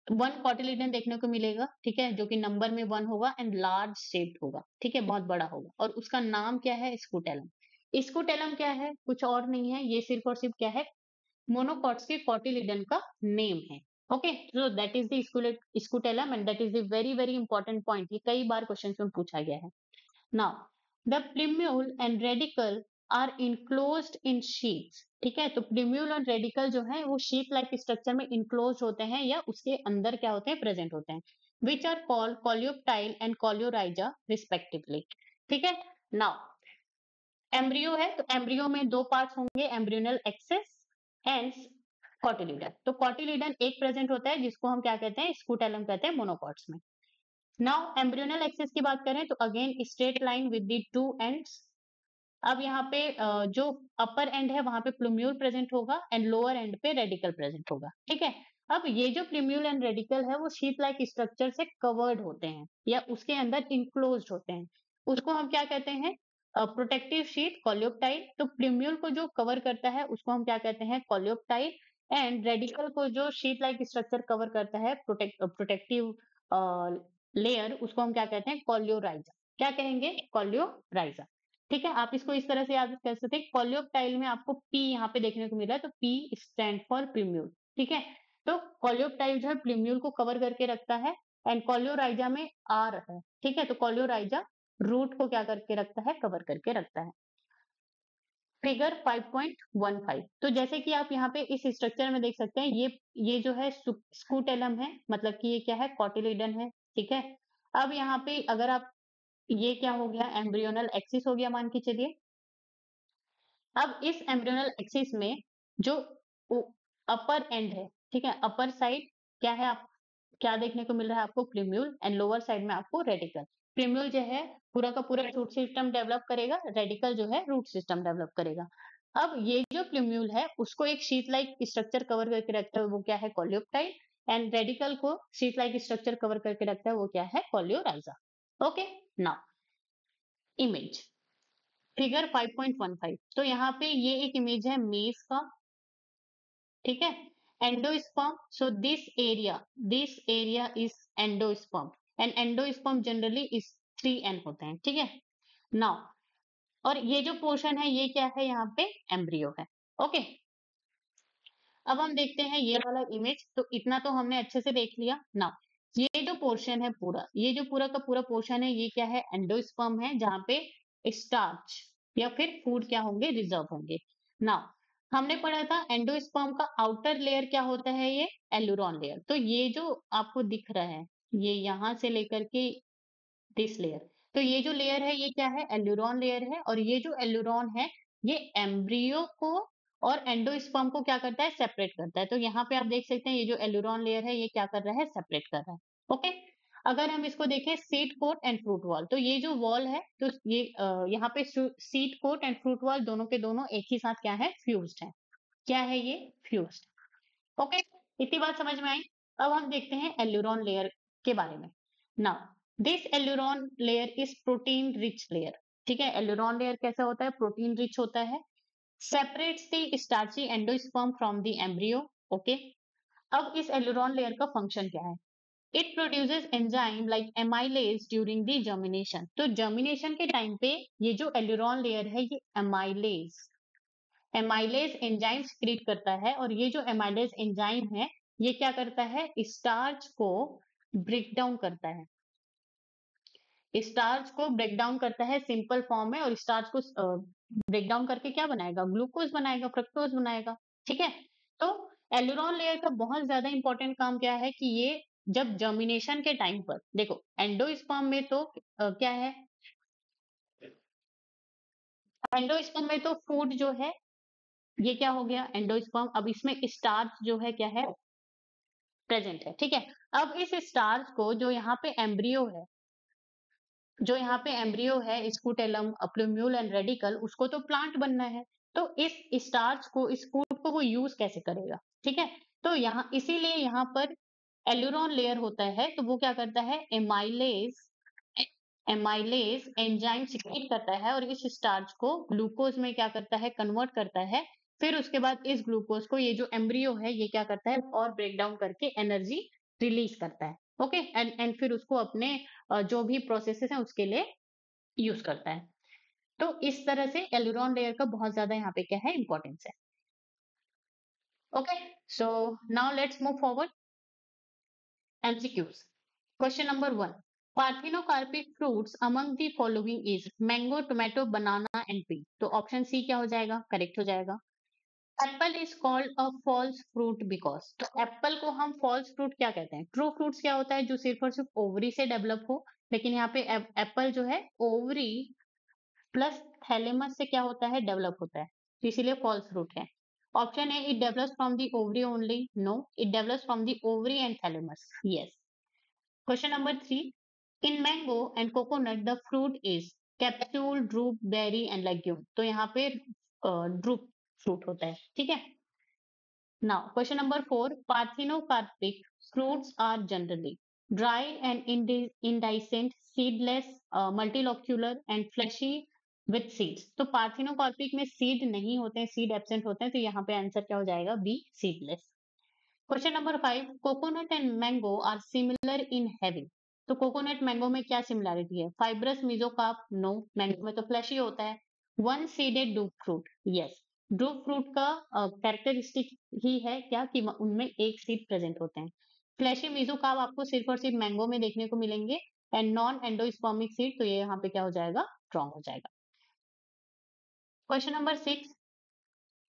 वन कॉटिलिडन देखने को मिलेगा, ठीक है, जो कि नंबर में 1 होगा एंड लार्ज शेप्ड होगा। ठीक है, बहुत बड़ा होगा, और उसका नाम क्या है, स्कूटेलम। स्कूटेलम क्या है, कुछ और नहीं है, ये सिर्फ और सिर्फ क्या है, मोनोकॉट्स के कॉटिलिडन का नेम है। Okay, so that is the scutellum and that is the very important point, ये कई बार क्वेश्चन में पूछा गया है। Now the plumule and radicle are enclosed in sheaths. ठीक है, तो प्लूम्यूल और रेडिकल जो है वो शीट लाइक स्ट्रक्चर में इनक्लोज होते हैं या उसके अंदर क्या होते हैं, प्रेजेंट होते हैं, which are called coleoptile and coleorhiza respectively. ठीक है, नाउ एम्ब्रियो है, तो एम्ब्रियो में 2 पार्ट्स होंगे, एम्ब्रियोनल एक्सेस एंड कॉटिलिडन। तो कॉटिलिडन एक प्रेजेंट होता है जिसको हम क्या कहते हैं, स्कूटेलम कहते हैं मोनोकॉट्स में। नाउ एम्ब्रियोनल एक्सेस की बात करें तो again straight line with the 2 ends, अब यहाँ पे जो अपर एंड है वहां पे प्लूम्यूल प्रेजेंट होगा एंड लोअर एंड पे रेडिकल प्रेजेंट होगा, ठीक है। अब ये जो प्लूम्यूल एंड रेडिकल है वो शीट लाइक स्ट्रक्चर से कवर्ड होते हैं या उसके अंदर इंक्लोज्ड होते हैं, उसको हम क्या कहते हैं, प्रोटेक्टिव शीट कोलियोप्टाइल। तो प्लूम्यूल को जो कवर करता है उसको हम क्या कहते हैं, कोलियोप्टाइल। एंड रेडिकल को जो शीट लाइक स्ट्रक्चर कवर करता है, प्रोटेक्टिव लेयर, उसको हम क्या कहते हैं, कोलियोराइजा। क्या कहेंगे, कोलियोराइजा। ठीक है, आप इसको इस तरह से याद कर सकते हैं। कोलियोप्टाइल में आपको पी यहाँ पे देखने को मिला है, तो पी स्टैंड फॉर प्लूम्यूल, ठीक है। तो कोलियोप्टाइल जो है प्लूम्यूल को कवर करके रखता है एंड कोलियोराइजा में आर है, ठीक है। तो कोलियोराइजा रूट को क्या करके रखता है, कवर करके रखता है। फिगर 5.15, तो जैसे कि आप यहाँ पे इस स्ट्रक्चर में देख सकते हैं, ये जो है स्कूटेलम है, मतलब कि ये क्या है, कॉटिलिडन है, ठीक है। अब यहाँ पे अगर आप, ये क्या हो गया, एम्ब्रियोनल एक्सिस हो गया मान के चलिए। अब इस एम्ब्रियोनल एक्सिस में जो अपर एंड है, ठीक है, अपर साइड क्या है, आप क्या देखने को मिल रहा है आपको, प्लूम्यूल, एंड लोअर साइड में आपको रेडिकल। प्लूम्यूल जो है पूरा का पूरा रूट सिस्टम डेवलप करेगा, रेडिकल जो है रूट सिस्टम डेवलप करेगा। अब ये जो प्लूम्यूल है उसको एक शीट लाइक स्ट्रक्चर कवर करके रखता है, वो क्या है, कोलियोप्टाइल। एंड रेडिकल को शीट लाइक स्ट्रक्चर कवर करके रखता है, वो क्या है, coleorhiza. Okay, now image figure 5.15, तो यहाँ पे ये एक इमेज है मेज का, ठीक है, endosperm. So this area is endosperm and endosperm generally is 3N होते हैं, ठीक है। नाउ और ये जो पोर्शन है ये क्या है, यहाँ पे एम्ब्रियो है। ओके, अब हम देखते हैं ये वाला इमेज। तो इतना तो हमने अच्छे से देख लिया। नाउ ये जो पोर्शन है पूरा, ये जो पूरा का पूरा पोर्शन है, ये क्या है, एंडोस्पर्म है, जहाँ पे स्टार्च या फिर फूड क्या होंगे, रिजर्व होंगे। नाउ हमने पढ़ा था एंडोस्पर्म का आउटर लेयर क्या होता है, ये एल्यूरॉन लेयर। तो ये जो आपको दिख रहा है, ये यहां से लेकर के दिस लेयर, तो ये जो लेयर है ये क्या है, एल्यूरॉन लेयर है। और ये जो एल्यूरॉन है ये एम्ब्रियो को और एंडोस्पर्म को क्या करता है, सेपरेट करता है। तो यहाँ पे आप देख सकते हैं ये जो एल्यूरॉन लेयर है ये क्या कर रहा है, सेपरेट कर रहा है। ओके, अगर हम इसको देखें seed coat and fruit wall, तो ये जो वॉल है, तो ये यहाँ पे seed coat and fruit wall दोनों के दोनों एक ही साथ क्या है, फ्यूज्ड है। क्या है ये, फ्यूज्ड। ओके, इतनी बात समझ में आई। अब हम देखते हैं एल्यूरॉन लेयर के बारे में। Now this aleurone layer is protein rich layer, ठीक है। एल्यूरॉन लेयर कैसा होता है, प्रोटीन रिच होता है। Separates the starchy endosperm from the embryo. Okay, अब इस एल्यूरॉन लेयर का फंक्शन क्या है, it produces enzyme like amylase during the germination. तो जर्मिनेशन के टाइम पे ये जो एल्यूरॉन लेयर है ये एमाइलेज एंजाइम क्रिएट करता है। और ये जो एमाइलेज एंजाइम है ये क्या करता है, स्टार्च को ब्रेक डाउन करता है, स्टार्च को ब्रेक डाउन करता है सिंपल फॉर्म में। और स्टार्च को ब्रेक डाउन करके क्या बनाएगा, ग्लूकोज बनाएगा, फ्रक्टोज बनाएगा, ठीक है। तो एल्यूरॉन लेयर का बहुत ज्यादा इंपॉर्टेंट काम क्या है कि ये जब जर्मिनेशन के टाइम पर, देखो एंडोस्पर्म में तो क्या है, एंडोस्पर्म में तो फूड जो है ये क्या हो गया, एंडोस्पर्म। अब इसमें स्टार्च जो है क्या है, प्रेजेंट है, ठीक है। अब इस स्टार्च को जो यहाँ पे एम्ब्रियो है, स्कूटेलम, प्लूम्यूल एंड रेडिकल, उसको तो प्लांट बनना है। तो इस स्टार्च को, इस फूड को वो यूज कैसे करेगा, ठीक है। तो यहाँ इसीलिए यहाँ पर एल्यूरॉन लेयर होता है, तो वो क्या करता है, एमाइलेज एंजाइम सिक्रीट करता है और इस स्टार्च को ग्लूकोज में क्या करता है, कन्वर्ट करता है। फिर उसके बाद इस ग्लूकोज को ये जो एम्ब्रियो है ये क्या करता है, और ब्रेक डाउन करके एनर्जी रिलीज करता है। ओके, एंड फिर उसको अपने जो भी प्रोसेसेस हैं उसके लिए यूज करता है। तो इस तरह से एल्यूरॉन लेयर का बहुत ज्यादा यहाँ पे क्या है, इंपॉर्टेंस है। Okay, so now let's move forward. MCQs. Question number 1. Parthenocarpic fruits among the following is mango, tomato, banana and pea. तो ऑप्शन सी क्या हो जाएगा, करेक्ट हो जाएगा। Apple is called a false fruit because, तो apple को हम false fruit क्या कहते हैं। ट्रू फ्रूट्स क्या होता है, जो सिर्फ और सिर्फ ओवरी से डेवलप हो, लेकिन यहाँ पे एप्पल जो है ओवरी प्लस थैलेमस से क्या होता है, डेवलप होता है, तो इसीलिए फॉल्स फ्रूट है। Option A, it develops from the ovary only, no, it develops from the ovary and thalamus, yes. Question number 3. In mango and coconut, the fruit is capsule, drupe, berry and legume. तो यहाँ पे drupe fruit होता है, ठीक है। Now, question number 4. Parthenocarpic fruits are generally dry and indehiscent, seedless, multilocular and fleshy with seeds. तो पार्थिनोकॉर्पिक में seed नहीं होते हैं, सीड एब्सेंट होते हैं, तो यहाँ पे आंसर क्या हो जाएगा? B, seedless. Question number 5. Coconut and mango are similar in having. तो कोकोनट मैंगो में क्या सिमिलैरिटी है? Fibrous mesocarp, no. मैंगो में तो फ्लैशी होता है। One seeded drupe fruit, yes. Drupe fruit का कैरेक्टरिस्टिक ही है क्या कि उनमें एक सीड प्रेजेंट होते हैं। फ्लैशी मीजोकार्प आपको सिर्फ और सिर्फ मैंगो में देखने को मिलेंगे एंड नॉन एंडोस्पर्मिक सीड, तो ये यहाँ पे क्या हो जाएगा? रॉन्ग हो जाएगा। Question number 6.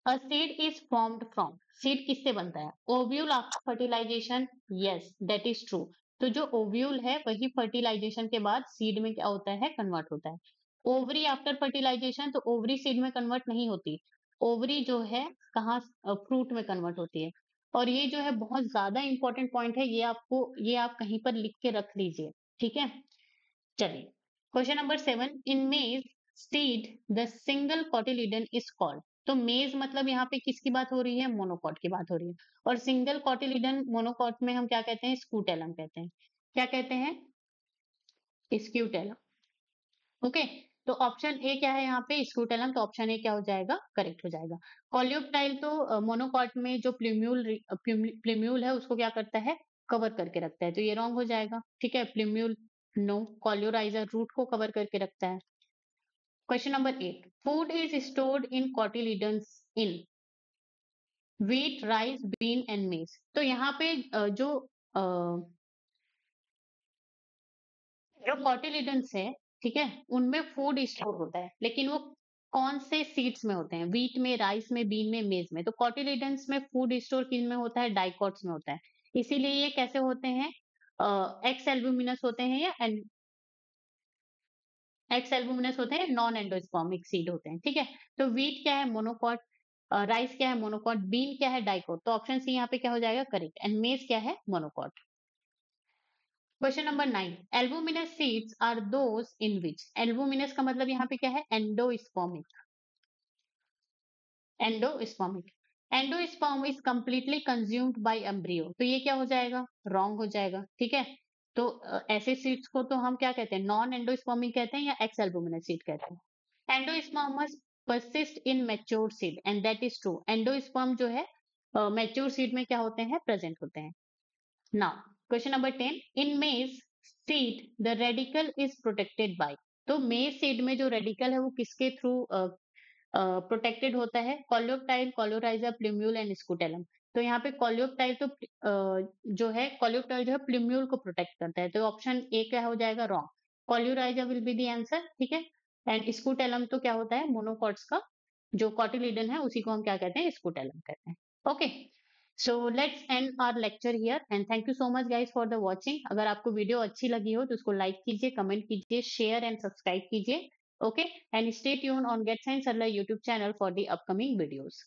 A seed is formed from, seed किससे बनता है? Ovule after fertilization, yes that is true. तो जो ओव्यूल है वही फर्टिलाइजेशन के बाद सीड में क्या होता है? कन्वर्ट होता है। ओवरी आफ्टर फर्टिलाइजेशन, तो ओवरी सीड में कन्वर्ट नहीं होती। ओवरी जो है कहाँ? फ्रूट में कन्वर्ट होती है। और ये जो है बहुत ज्यादा इंपॉर्टेंट पॉइंट है, ये आप कहीं पर लिख के रख लीजिए, ठीक है। चलिए, क्वेश्चन नंबर 7. इन मेज seed the single cotyledon is called. तो मेज मतलब यहाँ पे किसकी बात हो रही है? मोनोकॉट की बात हो रही है। और सिंगल कॉटिलिडन मोनोकॉट में हम क्या कहते हैं? स्कूटेलम कहते हैं। क्या कहते हैं? स्क्यूटेलम। ओके, तो ऑप्शन ए क्या है यहाँ पे? स्कूटेलम। तो ऑप्शन ए क्या हो जाएगा? करेक्ट हो जाएगा। कॉल्यूपटाइल तो मोनोकॉट में जो प्ल्यूम्यूल है उसको क्या करता है? कवर करके रखता है, तो ये रॉन्ग हो जाएगा, ठीक है। Plumule no. कॉल्यूराइजर रूट को कवर करके रखता है। Question number 8. Food is stored in cotyledons in wheat, rice, bean and maize. तो यहाँ पे अ, जो कॉटिलिडन्स है, ठीक है, उनमें फूड स्टोर होता है, लेकिन वो कौन से सीड्स में होते हैं? व्हीट में, राइस में, बीन में, मेज में। तो कॉटिलिडन्स में फूड स्टोर किन में होता है? डाइकॉट्स में होता है। इसीलिए ये कैसे होते हैं? एक्स एल्बुमिनस होते हैं या एक्स एल्बुमिनस होते हैं, नॉन एंडोस्पर्मिक सीड होते हैं, ठीक है। तो व्हीट क्या है? मोनोकॉट। राइस क्या है? मोनोकॉट। बीन क्या है? डाइकॉट। तो ऑप्शन सी यहाँ पे क्या हो जाएगा? करेक्ट। एंड मेज क्या है? Monocot. Question number 9. Albuminous seeds are those in which. Albuminous का मतलब यहाँ पे क्या है? Endospermic. Endospermic. Endosperm is completely consumed by embryo. तो ये क्या हो जाएगा? रॉन्ग हो जाएगा, ठीक है। तो ऐसे सीड्स को तो हम क्या कहते हैं? नॉन एंडोस्पर्मिक कहते हैं या एक्स एल्बुमिनस सीड कहते हैं। Endosperms persist in mature seed and that is true. Endosperm जो है मैच्योर सीड में क्या होते हैं? प्रेजेंट होते हैं। Now, question number 10. In maize seed, the radicle is protected by. तो मेज सीड में जो रेडिकल है वो किसके थ्रू प्रोटेक्टेड होता है? Coleoptile, coleorhiza, plumule and scutellum. तो यहाँ पे कॉलियोप्टाइल तो जो है कॉलियोप्टाइल जो है प्लूम्यूल को प्रोटेक्ट करता है, तो ऑप्शन ए क्या हो जाएगा? Wrong. Coleorhiza will be the answer, ठीक है। एंड स्कूटेलम तो क्या होता है? मोनोकॉट्स का जो कॉटिलिडन है उसी को हम क्या कहते हैं? स्कूटेलम कहते हैं। Okay, so let's end our lecture here and thank you so much guys for the watching. अगर आपको वीडियो अच्छी लगी हो तो उसको लाइक कीजिए, कमेंट कीजिए, शेयर एंड सब्सक्राइब कीजिए। Okay, and stay tuned on Get Science Sarla YouTube channel for the upcoming videos.